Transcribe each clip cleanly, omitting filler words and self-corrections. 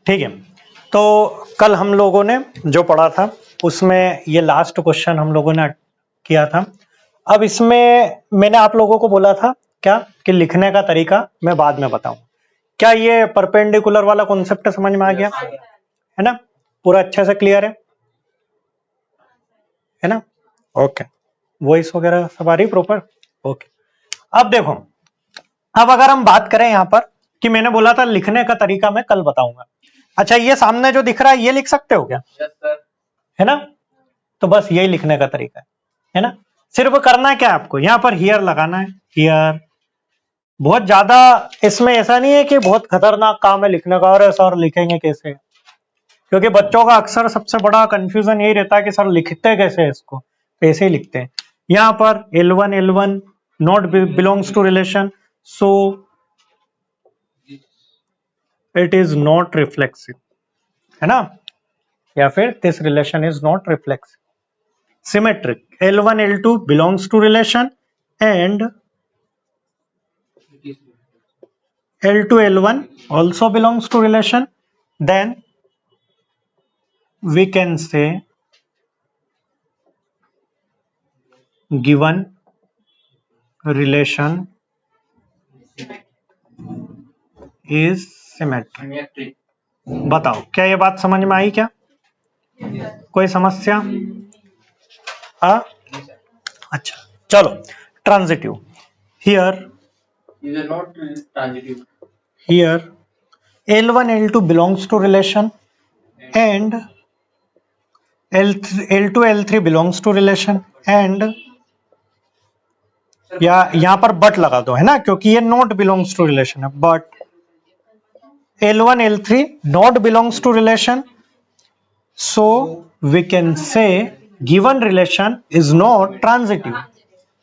ठीक है, तो कल हम लोगों ने जो पढ़ा था उसमें ये लास्ट क्वेश्चन हम लोगों ने किया था। अब इसमें मैंने आप लोगों को बोला था क्या कि लिखने का तरीका मैं बाद में बताऊं। क्या ये परपेंडिकुलर वाला कॉन्सेप्ट समझ में आ गया है ना? पूरा अच्छे से क्लियर है ना? ओके, वॉइस वगैरह सब आ रही प्रॉपर? ओके, अब देखो, अब अगर हम बात करें यहाँ पर कि मैंने बोला था लिखने का तरीका मैं कल बताऊंगा। अच्छा, ये सामने जो दिख रहा है ये लिख सकते हो क्या? है ना? तो बस यही लिखने का तरीका है ना? सिर्फ करना क्या है आपको, यहाँ पर हियर लगाना है, हियर। बहुत ज्यादा इसमें ऐसा नहीं है कि बहुत खतरनाक काम है लिखने का, और सर लिखेंगे कैसे, क्योंकि बच्चों का अक्सर सबसे बड़ा कंफ्यूजन यही रहता है कि सर लिखते कैसे है इसको, कैसे ही लिखते हैं। यहाँ पर L1 not belongs to relation, so it is not reflexive, है ना? या फिर this relation is not reflexive. Symmetric, L1 L2 belongs to relation and L2 L1 also belongs to relation, then we can say given relation is symmetric। बताओ क्या ये बात समझ में आई क्या? कोई समस्या? हाँ, अच्छा चलो, transitive. Here here L1 L2 belongs to relation and L2 L3 belongs to relation and या यहाँ पर बट लगा दो, है ना, क्योंकि ये नॉट बिलोंग्स टू रिलेशन है। But L1 L3 not belongs to relation, so we can say given relation is not transitive.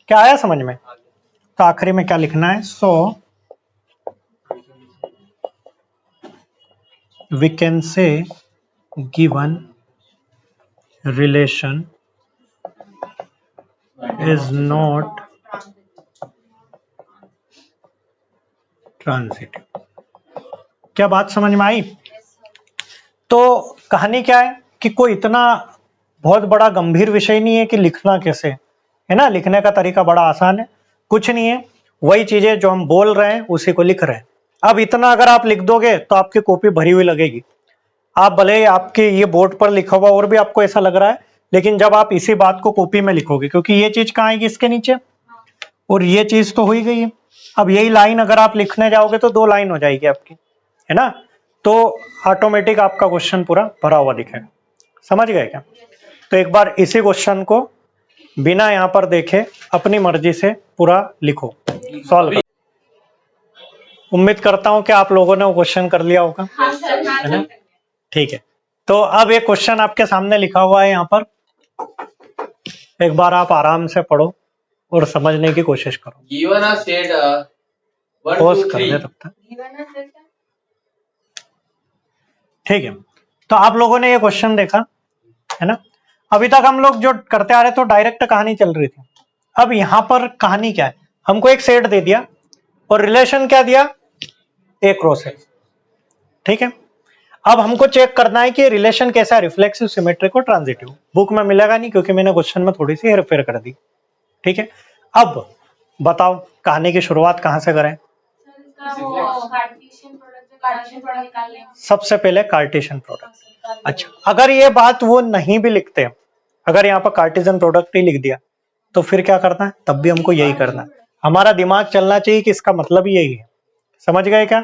क्या आया समझ में? तो आखिरी में क्या लिखना है? सो we can say given relation is not transitive। क्या बात समझ में आई? तो कहानी क्या है कि कोई इतना बहुत बड़ा गंभीर विषय नहीं है कि लिखना कैसे, है ना? लिखने का तरीका बड़ा आसान है, कुछ नहीं है, वही चीजें जो हम बोल रहे हैं उसी को लिख रहे हैं। अब इतना अगर आप लिख दोगे तो आपकी कॉपी भरी हुई लगेगी। आप भले आपके ये बोर्ड पर लिखा हुआ और भी आपको ऐसा लग रहा है, लेकिन जब आप इसी बात को कॉपी में लिखोगे, क्योंकि ये चीज कहाँ आएगी इसके नीचे, और ये चीज तो हो ही गई है। अब यही लाइन अगर आप लिखने जाओगे तो 2 लाइन हो जाएगी आपकी, है ना? तो ऑटोमेटिक आपका क्वेश्चन पूरा भरा हुआ दिखेगा। समझ गए क्या? तो एक बार इसी क्वेश्चन को बिना यहाँ पर देखे अपनी मर्जी से पूरा लिखो, सॉल्व करो। उम्मीद करता हूं कि आप लोगों ने वो क्वेश्चन कर लिया होगा, है ना? ठीक है, तो अब एक क्वेश्चन आपके सामने लिखा हुआ है यहाँ पर, एक बार आप आराम से पढ़ो और समझने की कोशिश करो। पॉज कर दे तब तक, ठीक है? तो आप लोगों ने ये क्वेश्चन देखा, है ना? अभी तक हम लोग जो करते आ रहे तो डायरेक्ट कहानी चल रही थी। अब यहाँ पर कहानी क्या है, हमको एक सेट दे दिया और रिलेशन क्या दिया, एक रो से, ठीक है? अब हमको चेक करना है कि रिलेशन कैसा है, रिफ्लेक्सिव, सिमेट्रिक और ट्रांजिटिव। बुक में मिलेगा नहीं क्योंकि मैंने क्वेश्चन में थोड़ी सी हेरफेर कर दी, ठीक है? अब बताओ कहानी की शुरुआत कहां से करें? सबसे पहले कार्टेशियन प्रोडक्ट। अच्छा, अगर ये बात वो नहीं भी लिखते, अगर यहाँ पर कार्टेशियन प्रोडक्ट ही लिख दिया तो फिर क्या करना है? तब भी हमको यही करना है। हमारा दिमाग चलना चाहिए कि इसका मतलब ही यही है। समझ गए क्या?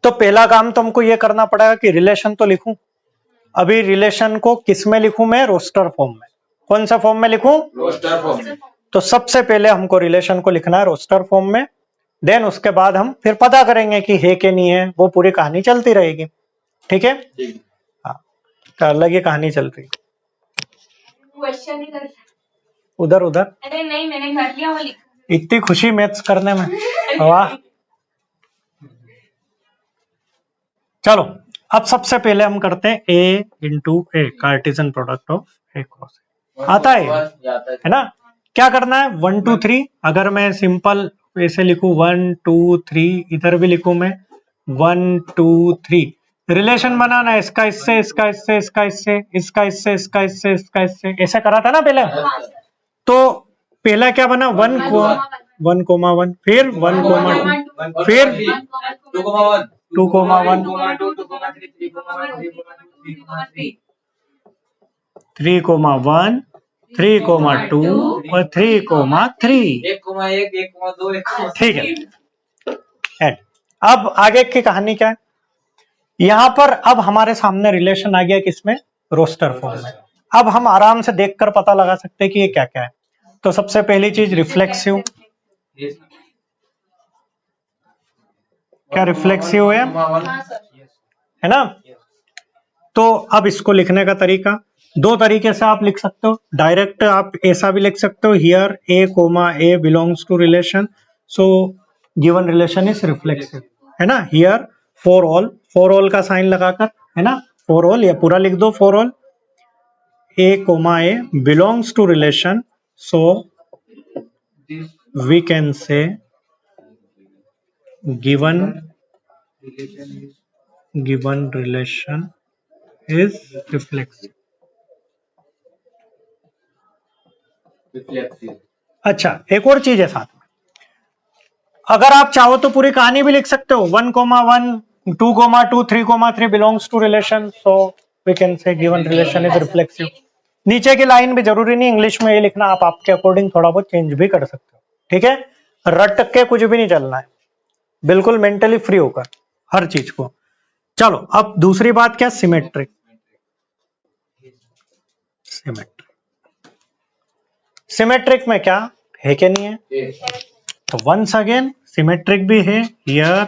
तो पहला काम तो हमको ये करना पड़ेगा कि रिलेशन तो लिखूं। अभी रिलेशन को किस में लिखूं मैं? रोस्टर फॉर्म में। कौन सा फॉर्म में लिखूं? Roster form. तो सबसे पहले हमको रिलेशन को लिखना है रोस्टर फॉर्म में, देन उसके बाद हम फिर पता करेंगे कि है कि नहीं है, वो पूरी कहानी चलती रहेगी, ठीक है? हाँ, तो अलग ही कहानी चल रही। उधर उधर, अरे नहीं, मैंने कर लिया वो लिख। इतनी खुशी मैथ्स करने में, वाह। चलो, अब सबसे पहले हम करते हैं A into A, Cartesian product of A cross ए। आता है ना? क्या करना है? 1 2 3। अगर मैं सिंपल ऐसे लिखूं 1 2 3, इधर भी लिखूं मैं 1 2 3, रिलेशन बनाना है, इसका इससे, इसका इससे, इसका इससे, इसका इससे, इसका इससे, इसका इससे, ऐसा करा था ना पहले। तो पहला क्या बना, 1,1, फिर 1,2, फिर 2,1, 3,1, 3,2 और 3,3। 1,1, 1,2, ठीक है। एंड अब आगे की कहानी क्या है, यहां पर अब हमारे सामने रिलेशन आ गया किसमें, रोस्टर फॉर्म में। अब हम आराम से देखकर पता लगा सकते हैं कि ये क्या क्या है। तो सबसे पहली चीज रिफ्लेक्सिव, क्या रिफ्लेक्सिव है ना। तो अब इसको लिखने का तरीका, दो तरीके से आप लिख सकते हो। डायरेक्ट आप ऐसा भी लिख सकते हो, here A comma A belongs to relation, so given relation is reflexive, है ना। हियर फॉर ऑल का साइन लगाकर, है ना, फॉर ऑल, या पूरा लिख दो, for all A comma A belongs to relation, so we can say given relation is reflexive. अच्छा, एक और चीज है साथ में, अगर आप चाहो तो पूरी कहानी भी लिख सकते हो, 1,1, 2,2, 3,3 belongs to relation, so we can say given relation is reflexive. नीचे की लाइन भी जरूरी नहीं इंग्लिश में ये लिखना, आप आपके अकॉर्डिंग थोड़ा बहुत चेंज भी कर सकते हो, ठीक है। रट के कुछ भी नहीं चलना है, बिल्कुल मेंटली फ्री होकर हर चीज को। चलो अब दूसरी बात क्या, सिमेट्रिक। सिमेट्रिक में क्या है, क्या नहीं है। तो वंस अगेन सिमेट्रिक भी है, here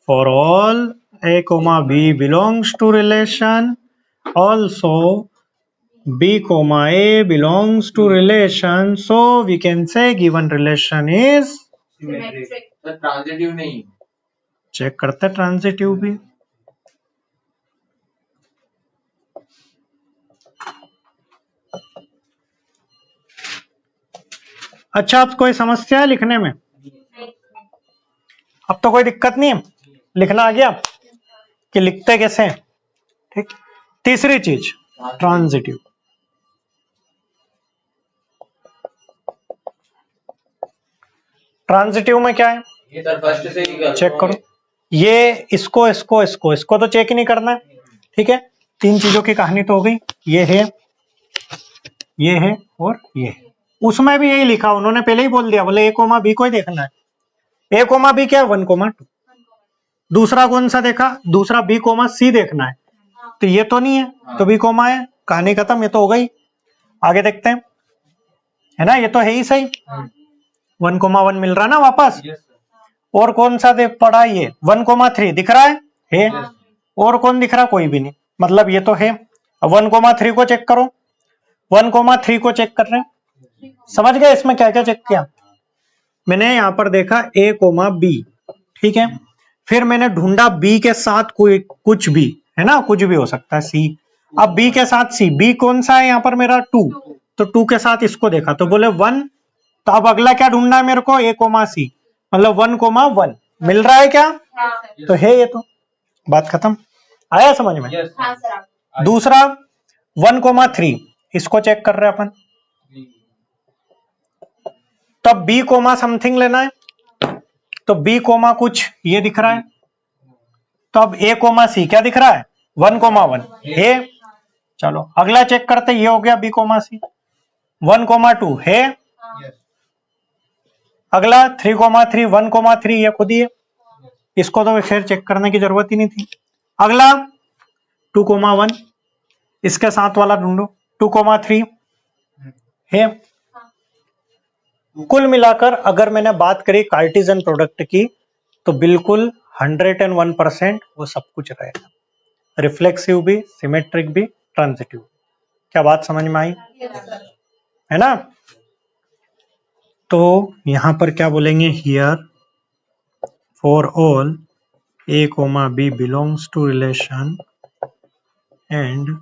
for all A comma B belongs to relation, also B comma A belongs to relation, so we can say given relation is transitive नहीं, चेक करते ट्रांजिटिव भी। अच्छा, अब कोई समस्या है लिखने में, अब तो कोई दिक्कत नहीं है, लिखना आ गया कि लिखते कैसे हैं, ठीक। तीसरी चीज ट्रांजिटिव, ट्रांजिटिव में क्या है, ये सर फर्स्ट से ही चेक करो, ये इसको इसको इसको इसको तो चेक ही नहीं करना है, ठीक है। तीन चीजों की कहानी तो हो गई, ये है, ये है और ये है। उसमें भी यही लिखा, उन्होंने पहले ही बोल दिया, बोले ए कोमा बी को ही देखना है। ए कोमा बी क्या है, 1,2। दूसरा कौन सा देखा, दूसरा बी कोमा सी देखना है, तो ये तो नहीं है, तो बी कोमा है, कहानी खत्म, ये तो हो गई। आगे देखते हैं, है ना, ये तो है ही सही, 1,1 मिल रहा ना वापस। और कौन सा देख पड़ा, ये 1,3 दिख रहा है? और कौन दिख रहा, कोई भी नहीं, मतलब ये तो है। अब 1,3 को चेक करो, 1,3 को चेक कर रहे हैं, समझ गए इसमें क्या क्या चेक किया मैंने। यहां पर देखा ए कोमा बी, ठीक है, फिर मैंने ढूंढा बी के साथ कोई कुछ भी, है ना, कुछ भी हो सकता है, सी। अब बी के साथ सी, बी कौन सा है यहाँ पर मेरा 2, तो 2 के साथ इसको देखा तो बोले 1, तो अब अगला क्या ढूंढना है मेरे को, ए कोमा सी, मतलब 1,1 मिल रहा है क्या, तो है ये, तो बात खत्म। आया समझ में। दूसरा 1,3 इसको चेक कर रहे हैं अपन, तब बी कोमा समथिंग लेना है, तो बी कोमा कुछ ये दिख रहा है, तो अब ए कोमा सी क्या दिख रहा है, 1,1 है। चलो अगला चेक करते, ये हो गया बी कोमा सी, 1,2 है। अगला 3,3, 1,3 ये खुद ही है, इसको तो खैर चेक करने की जरूरत ही नहीं थी। अगला 2,1 इसके साथ वाला ढूंढो, 2,3 है। कुल मिलाकर अगर मैंने बात करी कार्टेशियन प्रोडक्ट की, तो बिल्कुल 101% वो सब कुछ रहेगा, रिफ्लेक्सिव भी, सिमेट्रिक भी, ट्रांजिटिव। क्या बात समझ में आई, है ना। तो यहां पर क्या बोलेंगे, here for all A comma B belongs to relation and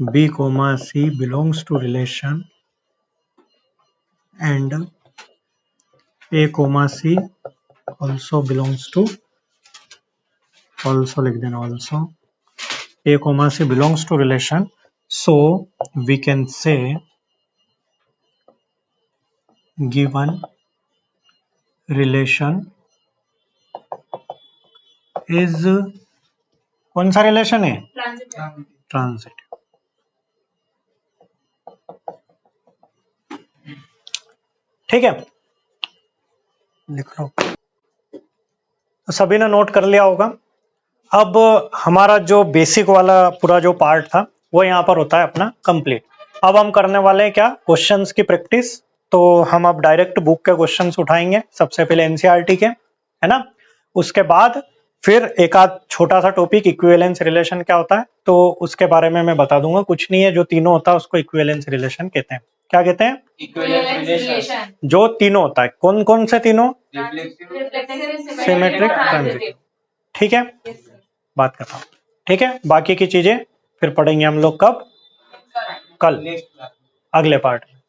B comma C belongs to relation and a comma c also belongs to, also लिख देना also A comma C belongs to relation, so we can say given relation is, कौन सा relation है? Transitive. Transitive. ठीक है, लिख लो। तो सभी ने नोट कर लिया होगा। अब हमारा जो बेसिक वाला पूरा जो पार्ट था वो यहाँ पर होता है अपना कंप्लीट। अब हम करने वाले हैं क्या? क्वेश्चंस की प्रैक्टिस। तो हम अब डायरेक्ट बुक के क्वेश्चंस उठाएंगे, सबसे पहले एनसीईआरटी के, है ना। उसके बाद फिर एक आध छोटा सा टॉपिक इक्विवेलेंस रिलेशन क्या होता है, तो उसके बारे में मैं बता दूंगा। कुछ नहीं है, जो तीनों होता है उसको इक्विवेलेंस रिलेशन कहते हैं। क्या कहते हैं? Equivalence relation. जो तीनों होता है, कौन कौन से तीनों? Reflexive, symmetric, transitive. ठीक है, बात करता हूँ। ठीक है, बाकी की चीजें फिर पढ़ेंगे हम लोग कब? कल, अगले पार्ट में।